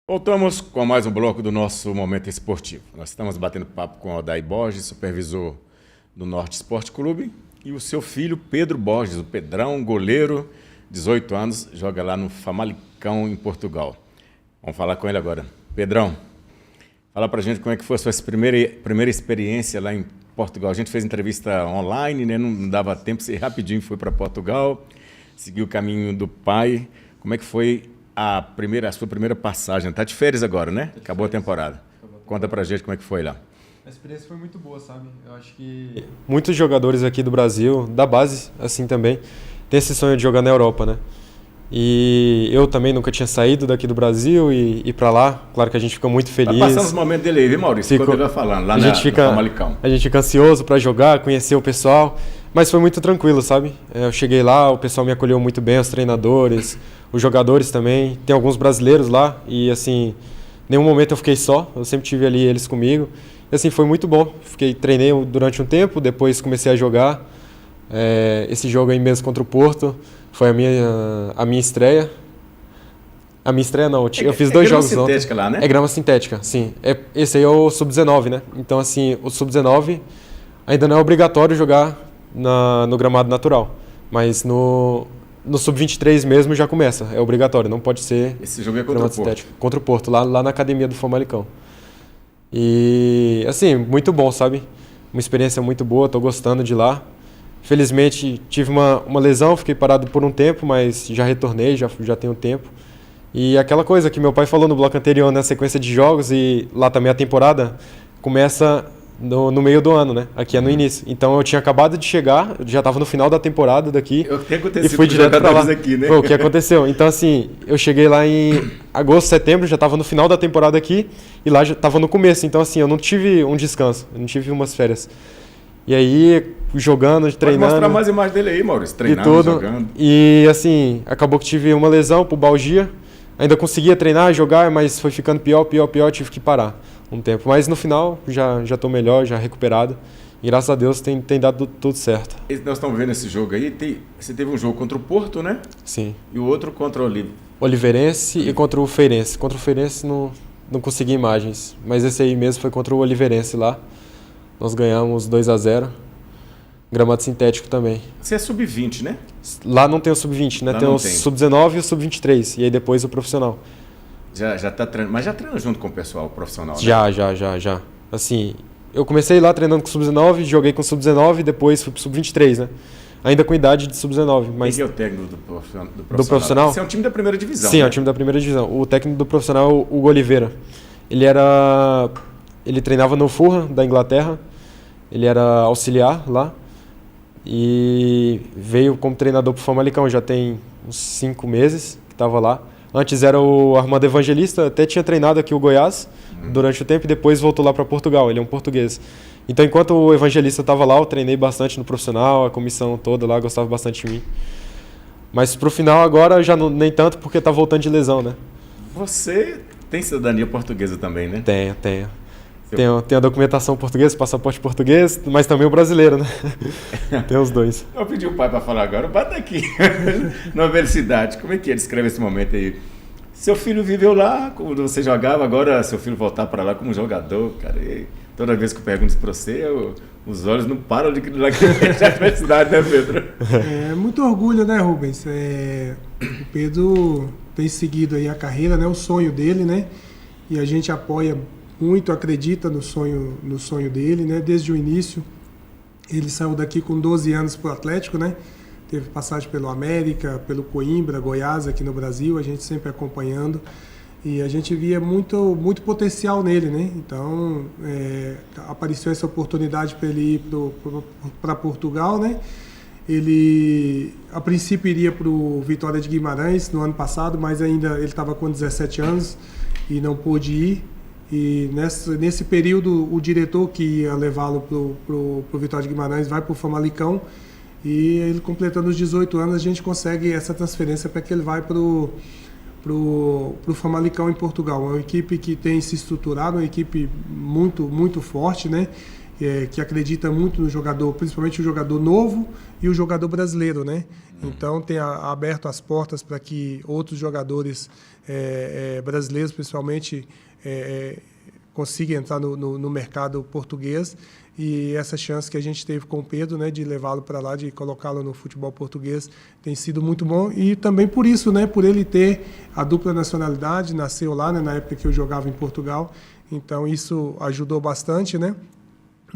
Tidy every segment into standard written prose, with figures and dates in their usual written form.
Voltamos com mais um bloco do nosso Momento Esportivo. Nós estamos batendo papo com o Odair Borges, supervisor do Norte Esporte Clube, e o seu filho Pedro Borges, o Pedrão, goleiro, 18 anos, joga lá no Famalicão, em Portugal. Vamos falar com ele agora. Pedrão, fala pra gente como é que foi a sua primeira experiência lá em Portugal. A gente fez entrevista online, né? Não dava tempo, você rapidinho foi para Portugal, seguiu o caminho do pai. Como é que foi a sua primeira passagem? Tá de férias agora, né? Acabou a temporada. Conta pra gente como é que foi lá. A experiência foi muito boa, sabe? Eu acho que muitos jogadores aqui do Brasil, da base, assim também, tem esse sonho de jogar na Europa, né? E eu também nunca tinha saído daqui do Brasil e ir pra lá. Claro que a gente fica muito feliz. Tá passando os momentos dele aí, viu, Maurício? Quando ele vai falando, lá no Famalicão. A gente fica ansioso pra jogar, conhecer o pessoal, mas foi muito tranquilo, sabe? Eu cheguei lá, o pessoal me acolheu muito bem, os treinadores, os jogadores também. Tem alguns brasileiros lá e, assim, nenhum momento eu fiquei só. Eu sempre tive ali eles comigo. E, assim, foi muito bom. Treinei durante um tempo, depois comecei a jogar. Esse jogo aí mesmo contra o Porto foi a minha estreia. A minha estreia não, eu fiz 2 jogos ontem. É grama sintética lá, né? É grama sintética, sim. Esse aí é o Sub-19, né? Então, assim, o Sub-19 ainda não é obrigatório jogar no gramado natural. Mas no Sub-23 mesmo já começa, é obrigatório, não pode ser. Esse jogo é contra o Porto? Contra o Porto, lá na academia do Famalicão. E, assim, muito bom, sabe? Uma experiência muito boa, tô gostando de lá. Felizmente tive uma lesão, fiquei parado por um tempo, mas já retornei, já tenho tempo. E aquela coisa que meu pai falou no bloco anterior, né, sequência de jogos, e lá também a temporada começa no meio do ano, né? Aqui é no início. Então eu tinha acabado de chegar, já estava no final da temporada daqui e fui direto para lá. Aqui, né? Foi o que aconteceu. Então, assim, eu cheguei lá em agosto, setembro, já estava no final da temporada aqui e lá já estava no começo. Então, assim, eu não tive um descanso, eu não tive umas férias. E aí, jogando, treinando. Pode mostrar mais imagens dele aí, Maurício, treinando, e tudo. Jogando. E, assim, acabou que tive uma lesão, pubalgia. Ainda conseguia treinar, jogar, mas foi ficando pior, tive que parar um tempo. Mas no final, já estou melhor, já recuperado. E graças a Deus tem dado tudo certo. Nós estamos vendo esse jogo aí, você teve um jogo contra o Porto, né? Sim. E o outro contra o Oliveirense e contra o Feirense. Contra o Feirense não consegui imagens, mas esse aí mesmo foi contra o Oliveirense lá. Nós ganhamos 2-0. Gramado sintético também. Você é sub-20, né? Lá não tem o sub-20, né? Tem o sub-19 e o sub-23. E aí depois o profissional. Já tá treinando, mas já treina junto com o pessoal profissional, né? Já. Assim, eu comecei lá treinando com o sub-19, joguei com o sub-19 e depois fui pro sub-23, né? Ainda com idade de sub-19. Mas quem é o técnico do profissional? Esse é um time da primeira divisão, Sim, né? É um time da primeira divisão. O técnico do profissional é o Hugo Oliveira. Ele treinava no Fulham, da Inglaterra. Ele era auxiliar lá. E veio como treinador para o Famalicão, já tem uns 5 meses que estava lá. Antes era o Armando Evangelista, até tinha treinado aqui o Goiás durante o tempo e depois voltou lá para Portugal, ele é um português. Então enquanto o Evangelista estava lá, eu treinei bastante no profissional, a comissão toda lá gostava bastante de mim. Mas pro final agora já nem tanto porque tá voltando de lesão, né? Você tem cidadania portuguesa também, né? Tenho. Tem a documentação portuguesa, passaporte português, mas também o brasileiro, né? Tem os dois. Eu pedi o pai para falar agora, o pai tá aqui, na universidade. Como é que ele escreve esse momento aí? Seu filho viveu lá, quando você jogava, agora seu filho voltar para lá como jogador, cara. E toda vez que eu pergunto isso para você, os olhos não param de lacrimejar a cidade, né, Pedro? É muito orgulho, né, Rubens? O Pedro tem seguido aí a carreira, né, o sonho dele, né? E a gente apoia muito, acredita no sonho dele, né? Desde o início. Ele saiu daqui com 12 anos para o Atlético, né? Teve passagem pelo América, pelo Coimbra, Goiás, aqui no Brasil, a gente sempre acompanhando. E a gente via muito potencial nele, né? Então, apareceu essa oportunidade para ele ir para Portugal, né? Ele, a princípio, iria para o Vitória de Guimarães no ano passado, mas ainda ele estava com 17 anos e não pôde ir. E nesse período, o diretor que ia levá-lo para o Vitória de Guimarães vai para o Famalicão. E ele completando os 18 anos, a gente consegue essa transferência para que ele vá para o Famalicão em Portugal. É uma equipe que tem se estruturado, uma equipe muito forte, né? que acredita muito no jogador, principalmente o jogador novo e o jogador brasileiro, né? Então tem aberto as portas para que outros jogadores brasileiros, principalmente, consigam entrar no mercado português. E essa chance que a gente teve com o Pedro, né, de levá-lo para lá, de colocá-lo no futebol português, tem sido muito bom. E também por isso, né, por ele ter a dupla nacionalidade, nasceu lá, né, na época que eu jogava em Portugal. Então isso ajudou bastante, né?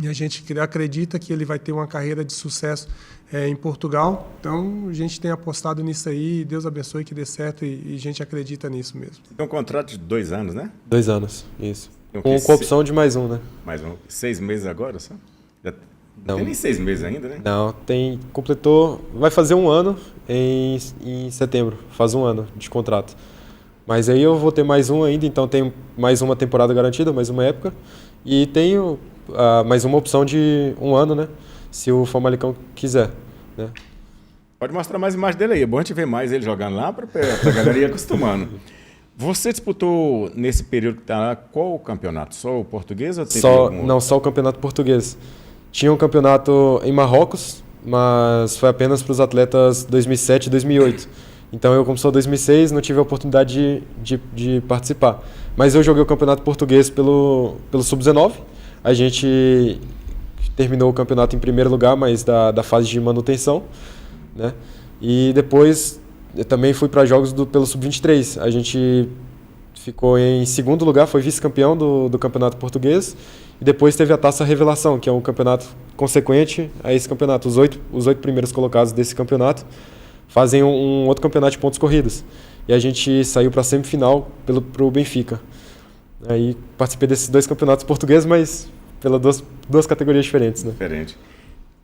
E a gente acredita que ele vai ter uma carreira de sucesso em Portugal. Então a gente tem apostado nisso aí. Deus abençoe que dê certo e a gente acredita nisso mesmo. Tem um contrato de 2 anos, né? 2 anos, isso. Então, Com a opção de mais um, né? Mais um. 6 meses agora só? Não Não. tem nem 6 meses ainda, né? Não, completou, vai fazer 1 ano em setembro, faz 1 ano de contrato. Mas aí eu vou ter mais um ainda, então tem mais uma temporada garantida, mais uma época. E tenho mais uma opção de 1 ano, né? Se o Famalicão quiser, né? Pode mostrar mais imagem dele aí. É bom a gente ver mais ele jogando lá para a galera ir acostumando. Você disputou, nesse período que está lá, qual o campeonato? Só o português ou teve algum... Não, só o campeonato português. Tinha um campeonato em Marrocos, mas foi apenas para os atletas 2007 e 2008. Então eu, como sou 2006, não tive a oportunidade de participar. Mas eu joguei o campeonato português pelo Sub-19. A gente terminou o campeonato em primeiro lugar, mas da fase de manutenção, né? E depois eu também fui para jogos pelo Sub-23. A gente ficou em segundo lugar, foi vice-campeão do campeonato português. E depois teve a Taça Revelação, que é um campeonato consequente a esse campeonato. Os oito primeiros colocados desse campeonato fazem um outro campeonato de pontos corridos. E a gente saiu para a semifinal pro Benfica. Aí participei desses 2 campeonatos portugueses, mas pelas duas categorias diferentes, né? Diferente.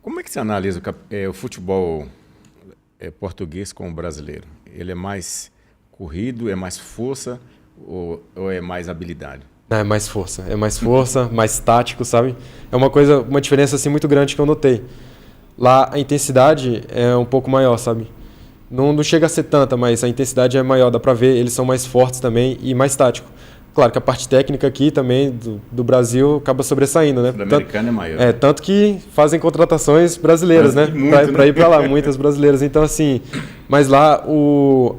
Como é que você analisa o futebol português com o brasileiro? Ele é mais corrido, é mais força ou é mais habilidade? É mais força, mais tático, sabe? É uma diferença assim muito grande que eu notei. Lá a intensidade é um pouco maior, sabe? Não chega a ser tanta, mas a intensidade é maior, dá pra ver, eles são mais fortes também e mais tático. Claro que a parte técnica aqui também do Brasil acaba sobressaindo, né? O americano é maior. Tanto que fazem contratações brasileiras, né? Para ir para lá, muitas brasileiras. Então, assim, mas lá a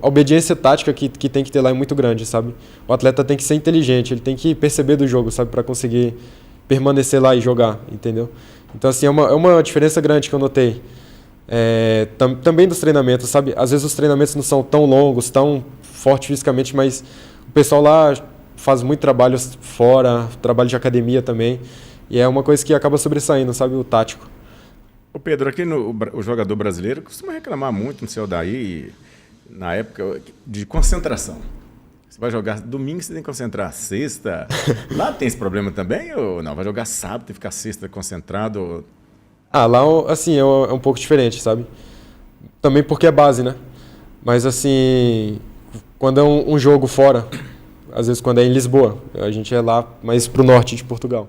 obediência tática que tem que ter lá é muito grande, sabe? O atleta tem que ser inteligente, ele tem que perceber do jogo, sabe? Para conseguir permanecer lá e jogar, entendeu? Então, assim, é uma diferença grande que eu notei. Também dos treinamentos, sabe? Às vezes os treinamentos não são tão longos, tão fortes fisicamente, mas o pessoal lá faz muito trabalho fora, trabalho de academia também, e é uma coisa que acaba sobressaindo, sabe, o tático. Ô Pedro, aqui o jogador brasileiro costuma reclamar muito no seu daí, na época, de concentração. Você vai jogar domingo, você tem que concentrar sexta. Lá tem esse problema também ou não? Vai jogar sábado, tem que ficar sexta concentrado? Lá, assim, é um pouco diferente, sabe? Também porque é base, né? Mas, assim, quando é um jogo fora... Às vezes quando é em Lisboa, a gente é lá mais pro norte de Portugal.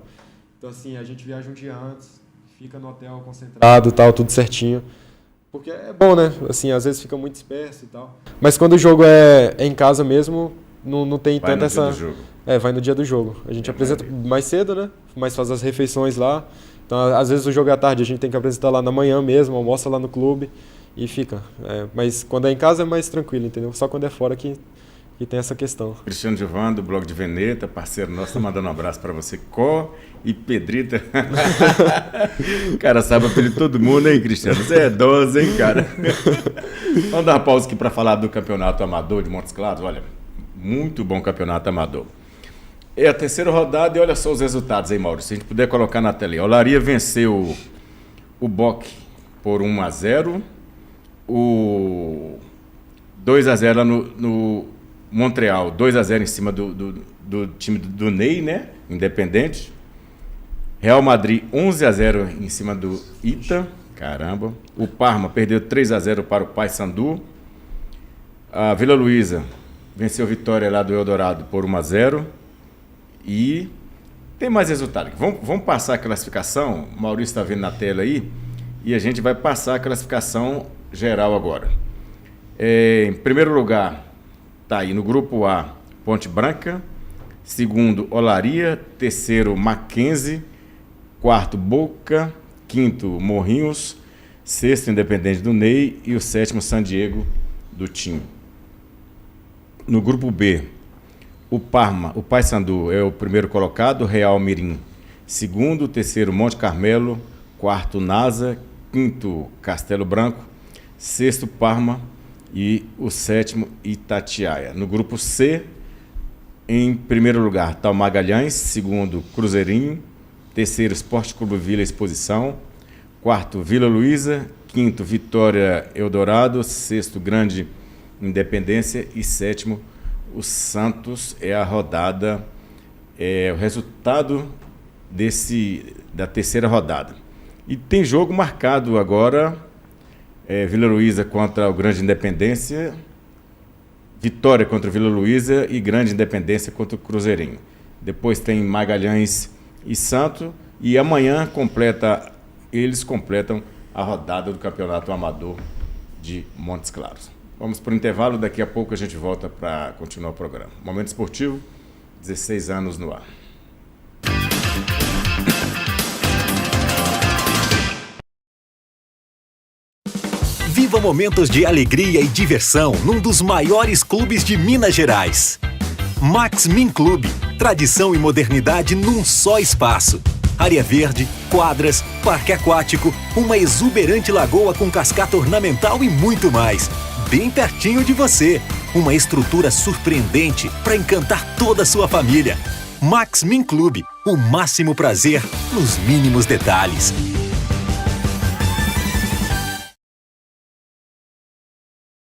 Então assim, a gente viaja um dia antes, fica no hotel concentrado, tal, tudo certinho. Porque é bom, né? Assim, às vezes fica muito disperso e tal. Mas quando o jogo é em casa mesmo, não tem tanta essa... Vai no dia do jogo. Vai no dia do jogo. A gente apresenta mais cedo, né? Mas faz as refeições lá. Então, às vezes o jogo é à tarde, a gente tem que apresentar lá na manhã mesmo, almoça lá no clube e fica. Mas quando é em casa é mais tranquilo, entendeu? Só quando é fora que tem essa questão. Cristiano Giovan, do blog de Veneta, parceiro nosso, tá mandando um abraço para você. Có e Pedrita. Cara, sabe apelido todo mundo, hein, Cristiano? Você é doce, hein, cara? Vamos dar uma pausa aqui para falar do campeonato amador de Montes Claros. Olha, muito bom campeonato amador. É a terceira rodada e olha só os resultados aí, Maurício. Se a gente puder colocar na tela aí. Olaria venceu o BOC por 1-0. O 2-0 lá no Montreal, 2-0 em cima do time do Ney, né? Independente. Real Madrid, 11-0 em cima do Ita. Caramba. O Parma perdeu 3-0 para o Paysandu. A Vila Luísa venceu a Vitória lá do Eldorado por 1-0. E tem mais resultado. Vamos passar a classificação. O Maurício está vendo na tela aí. E a gente vai passar a classificação geral agora. Em primeiro lugar, está aí no grupo A, Ponte Branca. Segundo, Olaria. Terceiro, Mackenzie. quarto Boca, quinto Morrinhos, sexto Independente do Ney e o sétimo San Diego do Tim. No grupo B, o Parma, o Paysandu é o primeiro colocado, Real Mirim, segundo, terceiro Monte Carmelo, quarto NASA, quinto Castelo Branco, sexto Parma e o sétimo Itatiaia. No grupo C, em primeiro lugar está o Magalhães, segundo Cruzeirinho, terceiro Esporte Clube Vila Exposição, quarto Vila Luísa, quinto Vitória Eldorado, sexto Grande Independência e sétimo o Santos. É a rodada, o resultado da terceira rodada. E tem jogo marcado agora, Vila Luísa contra o Grande Independência, Vitória contra o Vila Luísa e Grande Independência contra o Cruzeirinho. Depois tem Magalhães e Santos, e amanhã eles completam a rodada do Campeonato Amador de Montes Claros. Vamos para o intervalo, daqui a pouco a gente volta para continuar o programa. Momento Esportivo, 16 anos no ar. Viva momentos de alegria e diversão num dos maiores clubes de Minas Gerais. Max Min Clube, tradição e modernidade num só espaço. Área verde, quadras, parque aquático, uma exuberante lagoa com cascata ornamental e muito mais. Bem pertinho de você. Uma estrutura surpreendente para encantar toda a sua família. Max Min Clube, o máximo prazer nos mínimos detalhes.